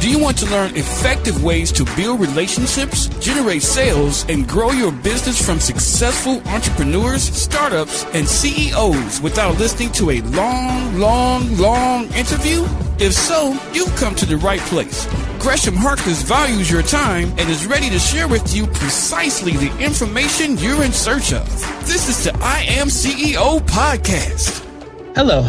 Do you want to learn effective ways to build relationships, generate sales, and grow your business from successful entrepreneurs, startups, and CEOs without listening to a long interview? If so, you've come to the right place. Gresham Harkless values your time and is ready to share with you precisely the information you're in search of. This is the IAM150 podcast. Hello.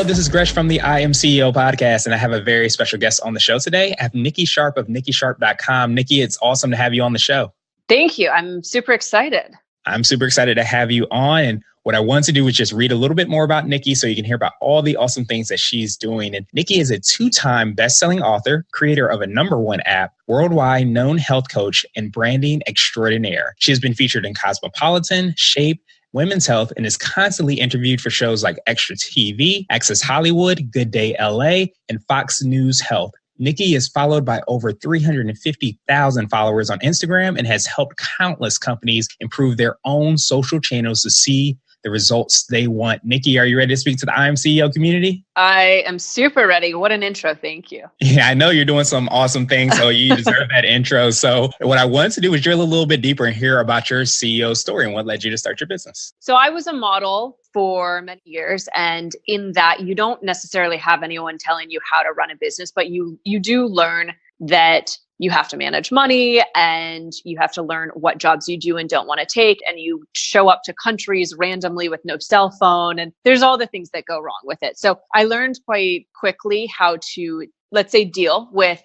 This is Gresh from the IAM150 podcast, and I have a very special guest on the show today. I have Nikki Sharp of NikkiSharp.com. Nikki, it's awesome to have you on the show. Thank you. I'm super excited. I'm super excited to have you on. And what I want to do is just read a little bit more about Nikki so you can hear about all the awesome things that she's doing. And Nikki is a 2-time best-selling author, creator of a #1 app, worldwide known health coach, and branding extraordinaire. She has been featured in Cosmopolitan, Shape, Women's Health, and is constantly interviewed for shows like Extra TV, Access Hollywood, Good Day LA, and Fox News Health. Nikki is followed by over 350,000 followers on Instagram and has helped countless companies improve their own social channels to see the results they want. Nikki, are you ready to speak to the IAM150 community? I am super ready. What an intro. Thank you. Yeah, I know you're doing some awesome things, so you deserve that intro. So what I wanted to do was drill a little bit deeper and hear about your CEO story and what led you to start your business. So I was a model for many years, and in that you don't necessarily have anyone telling you how to run a business, but you do learn that you have to manage money and you have to learn what jobs you do and don't want to take. And you show up to countries randomly with no cell phone. And there's all the things that go wrong with it. So I learned quite quickly how to, let's say, deal with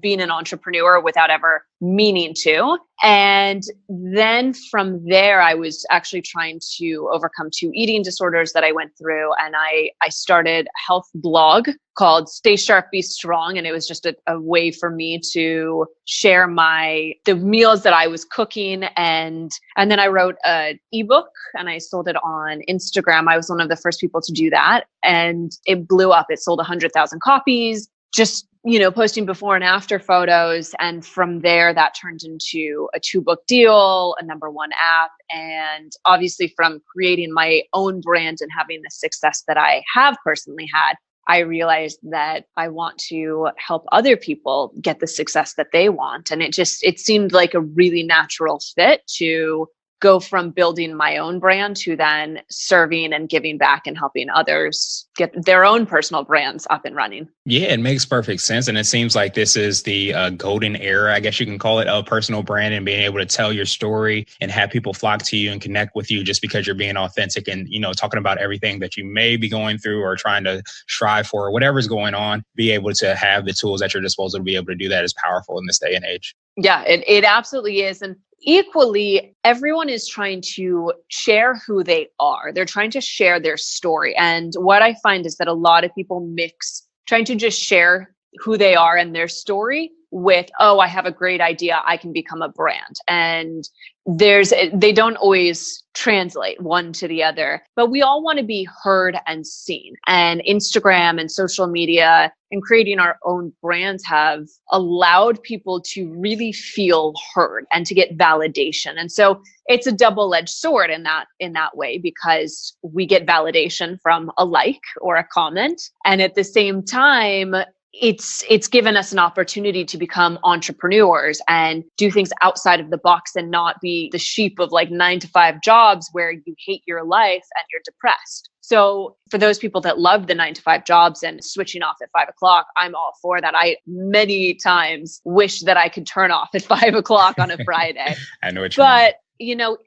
being an entrepreneur without ever meaning to. And then from there, I was actually trying to overcome 2 eating disorders that I went through. And I started a health blog called Stay Sharp, Be Strong. And it was just a way for me to share the meals that I was cooking. And then I wrote an ebook and I sold it on Instagram. I was one of the first people to do that. And it blew up. It sold 100,000 copies. Just, posting before and after photos. And from there, that turned into a 2-book deal, a #1 app. And obviously from creating my own brand and having the success that I have personally had, I realized that I want to help other people get the success that they want. And it seemed like a really natural fit to go from building my own brand to then serving and giving back and helping others get their own personal brands up and running. Yeah, it makes perfect sense. And it seems like this is the golden era, I guess you can call it, of personal brand and being able to tell your story and have people flock to you and connect with you just because you're being authentic and, talking about everything that you may be going through or trying to strive for or whatever's going on. Be able to have the tools at your disposal to be able to do that is powerful in this day and age. Yeah, it absolutely is. And equally, everyone is trying to share who they are. They're trying to share their story. And what I find is that a lot of people mix trying to just share who they are and their story with, oh, I have a great idea, I can become a brand. And they don't always translate one to the other, but we all want to be heard and seen. And Instagram and social media and creating our own brands have allowed people to really feel heard and to get validation. And so it's a double-edged sword in that way, because we get validation from a like or a comment. And at the same time, it's given us an opportunity to become entrepreneurs and do things outside of the box and not be the sheep of like 9-to-5 jobs where you hate your life and you're depressed. So for those people that love the 9-to-5 jobs and switching off at 5 o'clock, I'm all for that. I many times wish that I could turn off at 5 o'clock on a Friday. I know what you mean.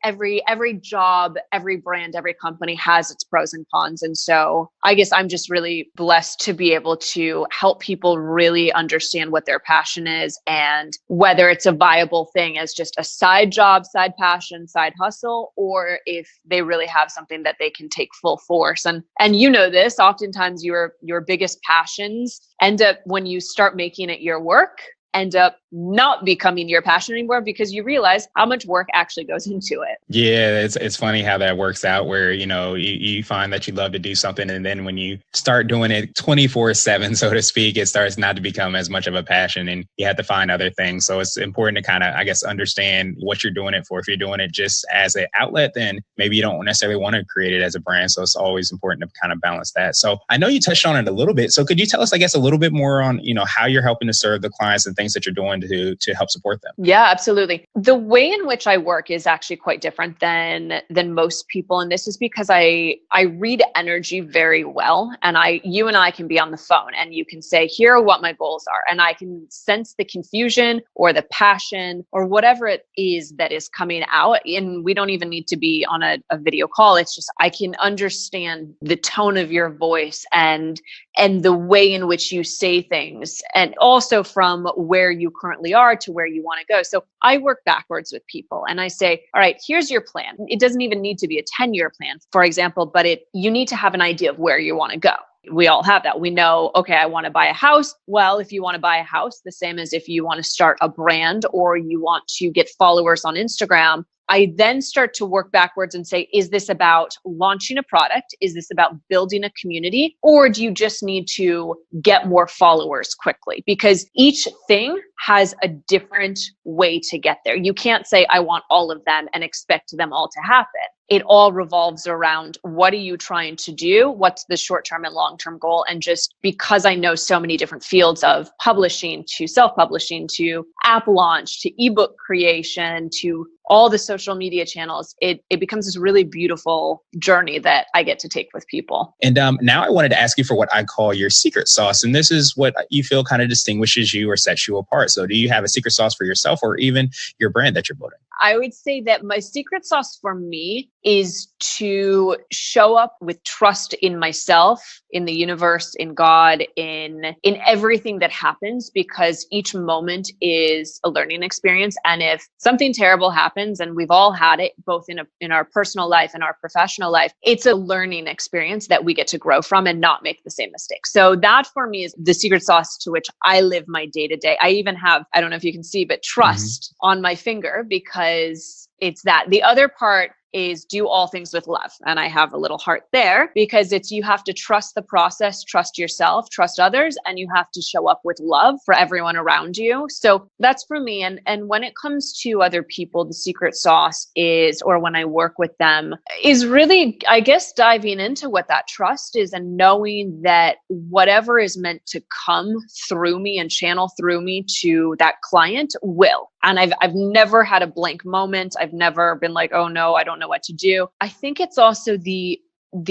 Every job, every brand, every company has its pros and cons. And so I guess I'm just really blessed to be able to help people really understand what their passion is and whether it's a viable thing as just a side job, side passion, side hustle, or if they really have something that they can take full force. And this, oftentimes your biggest passions end up when you start making it your work. end up not becoming your passion anymore because you realize how much work actually goes into it. Yeah, it's funny how that works out where, you find that you love to do something. And then when you start doing it 24/7, so to speak, it starts not to become as much of a passion and you have to find other things. So it's important to kind of, I guess, understand what you're doing it for. If you're doing it just as an outlet, then maybe you don't necessarily want to create it as a brand. So it's always important to kind of balance that. So I know you touched on it a little bit. So could you tell us, I guess, a little bit more on, how you're helping to serve the clients and things that you're doing to help support them? Yeah, absolutely. The way in which I work is actually quite different than most people. And this is because I read energy very well. And you and I can be on the phone and you can say, here are what my goals are. And I can sense the confusion or the passion or whatever it is that is coming out. And we don't even need to be on a video call. It's just, I can understand the tone of your voice and the way in which you say things, and also from where you currently are to where you want to go. So I work backwards with people and I say, all right, here's your plan. It doesn't even need to be a 10-year plan, for example, but you need to have an idea of where you want to go. We all have that. We know, okay, I want to buy a house. Well, if you want to buy a house, the same as if you want to start a brand or you want to get followers on Instagram, I then start to work backwards and say, is this about launching a product? Is this about building a community? Or do you just need to get more followers quickly? Because each thing has a different way to get there. You can't say, I want all of them and expect them all to happen. It all revolves around what are you trying to do? What's the short-term and long-term goal? And just because I know so many different fields of publishing to self-publishing to app launch to ebook creation to all the social media channels, it becomes this really beautiful journey that I get to take with people. And now I wanted to ask you for what I call your secret sauce. And this is what you feel kind of distinguishes you or sets you apart. So do you have a secret sauce for yourself or even your brand that you're building? I would say that my secret sauce for me is to show up with trust in myself, in the universe, in God, in everything that happens, because each moment is a learning experience. And if something terrible happens, and we've all had it, both in our personal life and our professional life, it's a learning experience that we get to grow from and not make the same mistakes. So that for me is the secret sauce to which I live my day to day. I even have, I don't know if you can see, but trust on my finger, because it's that. The other part is do all things with love. And I have a little heart there because you have to trust the process, trust yourself, trust others, and you have to show up with love for everyone around you. So that's for me. And when it comes to other people, the secret sauce is, or when I work with them, is really, I guess, diving into what that trust is and knowing that whatever is meant to come through me and channel through me to that client will. And I've never had a blank moment. I've never been like, oh no, I don't know what to do. I think it's also the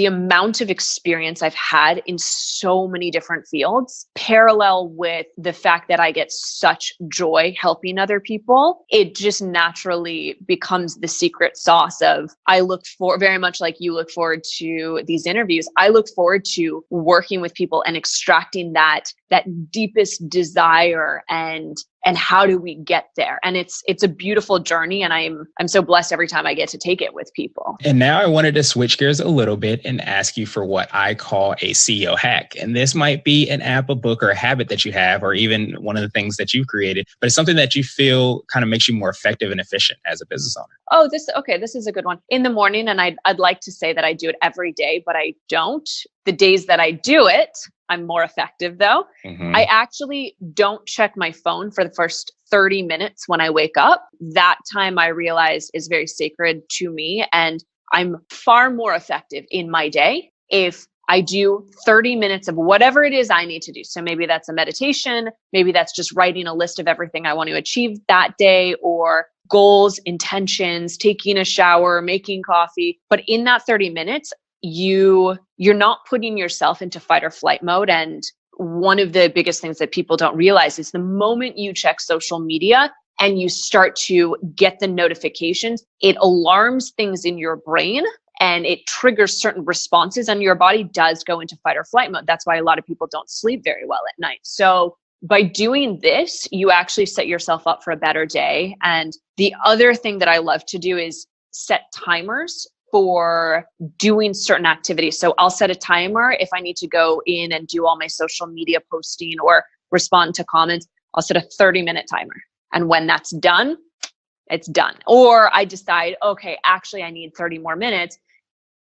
amount of experience I've had in so many different fields, parallel with the fact that I get such joy helping other people. It just naturally becomes the secret sauce of, I look for, very much like you look forward to these interviews. I look forward to working with people and extracting that deepest desire and how do we get there? And it's a beautiful journey. And I'm so blessed every time I get to take it with people. And now I wanted to switch gears a little bit and ask you for what I call a CEO hack. And this might be an app, a book, or a habit that you have, or even one of the things that you've created, but it's something that you feel kind of makes you more effective and efficient as a business owner. Oh, this is a good one. In the morning, and I'd like to say that I do it every day, but I don't. The days that I do it, I'm more effective though. I actually don't check my phone for the first 30 minutes when I wake up. That time I realize is very sacred to me, and I'm far more effective in my day if I do 30 minutes of whatever it is I need to do. So maybe that's a meditation, maybe that's just writing a list of everything I want to achieve that day, or goals, intentions, taking a shower, making coffee. But in that 30 minutes, you're not putting yourself into fight or flight mode. And one of the biggest things that people don't realize is the moment you check social media and you start to get the notifications, it alarms things in your brain and it triggers certain responses, and your body does go into fight or flight mode. That's why a lot of people don't sleep very well at night. So by doing this, you actually set yourself up for a better day. And the other thing that I love to do is set timers for doing certain activities. So I'll set a timer if I need to go in and do all my social media posting or respond to comments. I'll set a 30-minute timer. And when that's done, it's done. Or I decide, okay, actually I need 30 more minutes.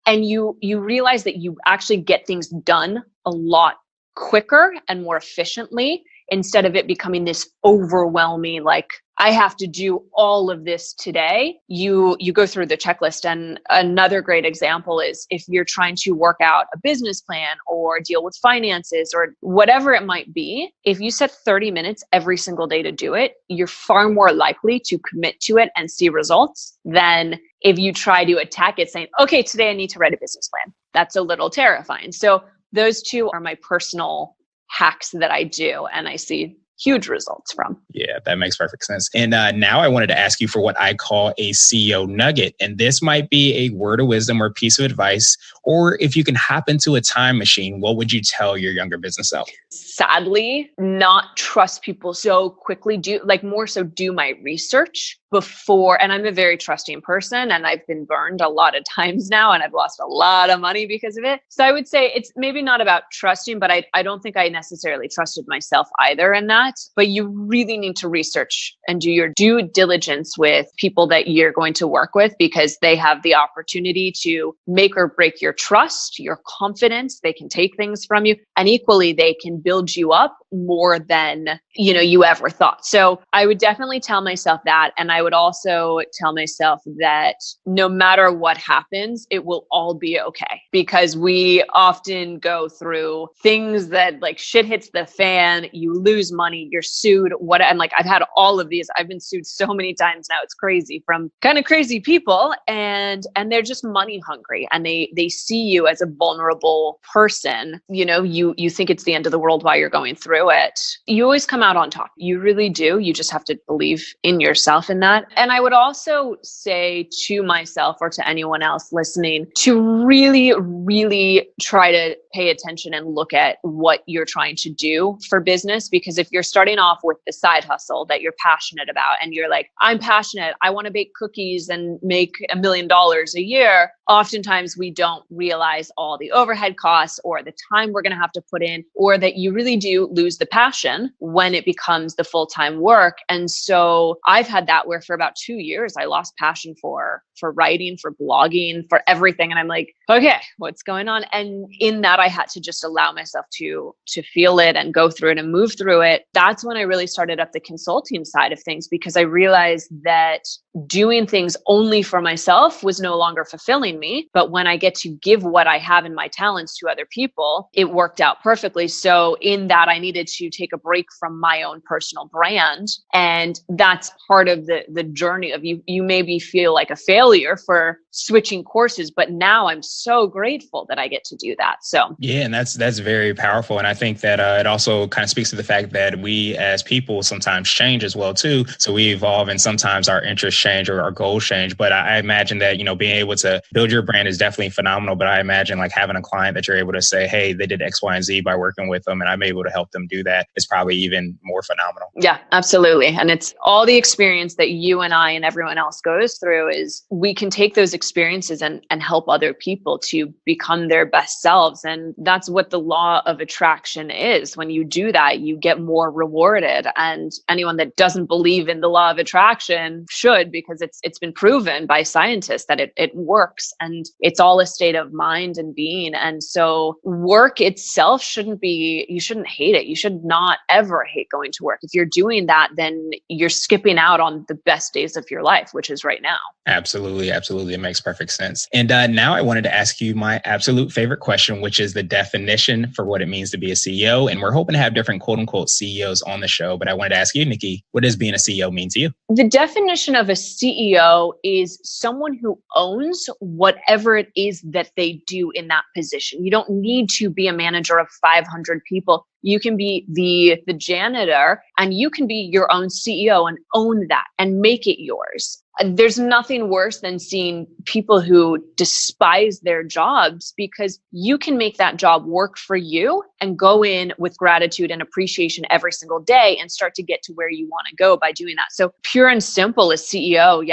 And you realize that you actually get things done a lot quicker and more efficiently, instead of it becoming this overwhelming, like, I have to do all of this today. You go through the checklist. And another great example is if you're trying to work out a business plan or deal with finances or whatever it might be, if you set 30 minutes every single day to do it, you're far more likely to commit to it and see results than if you try to attack it saying, okay, today I need to write a business plan. That's a little terrifying. So those two are my personal hacks that I do, and I see huge results from. Yeah, that makes perfect sense. And now I wanted to ask you for what I call a CEO nugget. And this might be a word of wisdom or piece of advice, or if you can hop into a time machine, what would you tell your younger business self? Sadly, not trust people so quickly. Do my research before. And I'm a very trusting person, and I've been burned a lot of times now, and I've lost a lot of money because of it. So I would say it's maybe not about trusting, but I don't think I necessarily trusted myself either in that. But you really need to research and do your due diligence with people that you're going to work with, because they have the opportunity to make or break your trust, your confidence. They can take things from you, and equally they can build you up more than you ever thought. So I would definitely tell myself that. And I would also tell myself that no matter what happens, it will all be okay, because we often go through things that, like, shit hits the fan, you lose money, you're sued, and like, I've had all of these. I've been sued so many times now. It's crazy, from kind of crazy people, and they're just money hungry, and they see you as a vulnerable person. You think it's the end of the world while you're going through it. You always come out on top. You really do. You just have to believe in yourself in that. And I would also say to myself, or to anyone else listening, to really, really try to pay attention and look at what you're trying to do for business. Because if you're starting off with the side hustle that you're passionate about, and you're like, I'm passionate, I want to bake cookies and make $1 million a year, oftentimes we don't realize all the overhead costs or the time we're going to have to put in, or that you really do lose the passion when it becomes the full-time work. And so I've had that where for about 2 years, I lost passion for writing, for blogging, for everything. And I'm like, okay, what's going on? And in that, I had to just allow myself to feel it and go through it and move through it. That's when I really started up the consulting side of things, because I realized that doing things only for myself was no longer fulfilling me. But when I get to give what I have in my talents to other people, it worked out perfectly. So in that, I needed to take a break from my own personal brand. And that's part of the journey of you maybe feel like a failure for switching courses, but now I'm so grateful that I get to do that. So yeah, and that's very powerful. And I think that it also kind of speaks to the fact that we as people sometimes change as well too. So we evolve, and sometimes our interests change or our goals change. But I imagine that, being able to build your brand is definitely phenomenal. But I imagine like having a client that you're able to say, hey, they did X, Y, and Z by working with them, and I'm able to help them do that, is probably even more phenomenal. Yeah, absolutely. And it's all the experience that you and I and everyone else goes through is we can take those experiences and help other people to become their best selves. And that's what the law of attraction is. When you do that, you get more rewarded. And anyone that doesn't believe in the law of attraction should, because it's been proven by scientists that it works, and it's all a state of mind and being. And so work itself you shouldn't hate it. You should not ever hate going to work. If you're doing that, then you're skipping out on the best days of your life, which is right now. Absolutely. Absolutely. It makes perfect sense. And now I wanted to ask you my absolute favorite question, which is the definition for what it means to be a CEO. And we're hoping to have different quote unquote CEOs on the show. But I wanted to ask you, Nikki, what does being a CEO mean to you? The definition of a CEO is someone who owns whatever it is that they do in that position. You don't need to be a manager of 500 people. You can be the janitor, and you can be your own CEO and own that and make it yours. There's nothing worse than seeing people who despise their jobs, because you can make that job work for you and go in with gratitude and appreciation every single day and start to get to where you want to go by doing that. So pure and simple, a CEO,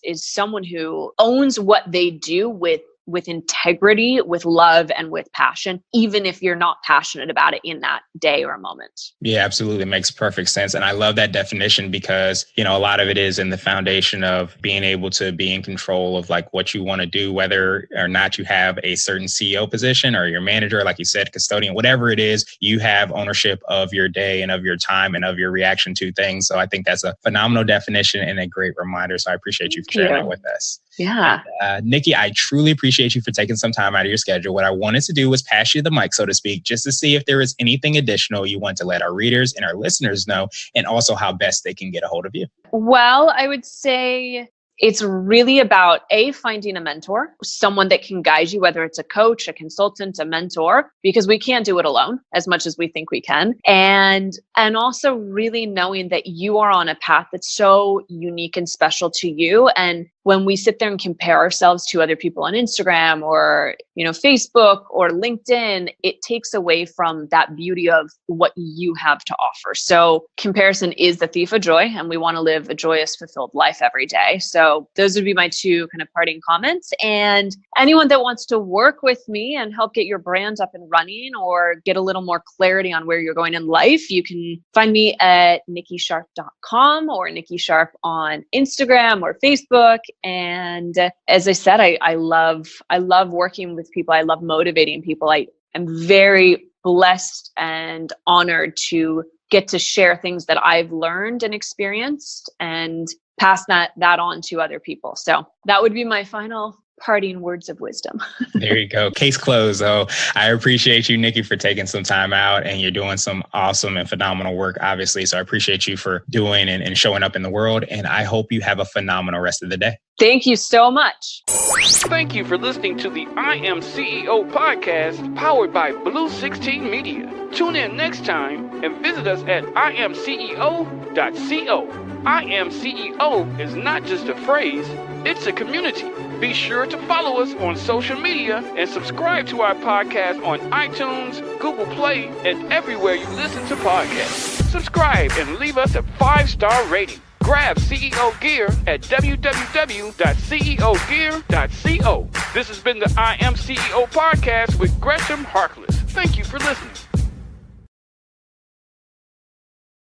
is someone who owns what they do with with integrity, with love, and with passion, even if you're not passionate about it in that day or moment. Yeah, absolutely. Makes perfect sense. And I love that definition because, a lot of it is in the foundation of being able to be in control of like what you want to do, whether or not you have a certain CEO position or your manager, like you said, custodian, whatever it is, you have ownership of your day and of your time and of your reaction to things. So I think that's a phenomenal definition and a great reminder. So I appreciate you for sharing that with us. Yeah. Nikki, I truly appreciate you for taking some time out of your schedule. What I wanted to do was pass you the mic, so to speak, just to see if there is anything additional you want to let our readers and our listeners know, and also how best they can get a hold of you. Well, I would say it's really about finding a mentor, someone that can guide you, whether it's a coach, a consultant, a mentor, because we can't do it alone as much as we think we can. And also really knowing that you are on a path that's so unique and special to you. And when we sit there and compare ourselves to other people on Instagram or, Facebook or LinkedIn, it takes away from that beauty of what you have to offer. So comparison is the thief of joy, and we want to live a joyous, fulfilled life every day. So those would be my two kind of parting comments. And anyone that wants to work with me and help get your brand up and running or get a little more clarity on where you're going in life, you can find me at nikkisharp.com or Nikki Sharp on Instagram or Facebook. And as I said, I love working with people. I love motivating people. I am very blessed and honored to get to share things that I've learned and experienced and pass that on to other people. So that would be my final parting words of wisdom. There you go. Case closed. So I appreciate you, Nikki, for taking some time out, and you're doing some awesome and phenomenal work, obviously. So I appreciate you for doing and showing up in the world. And I hope you have a phenomenal rest of the day. Thank you so much. Thank you for listening to the I Am CEO podcast powered by Blue 16 Media. Tune in next time and visit us at IAM150.co. I Am CEO is not just a phrase, it's a community. Be sure to follow us on social media and subscribe to our podcast on iTunes, Google Play, and everywhere you listen to podcasts. Subscribe and leave us a 5-star rating. Grab CEO Gear at www.ceogear.co. This has been the I Am CEO podcast with Gresham Harkless. Thank you for listening.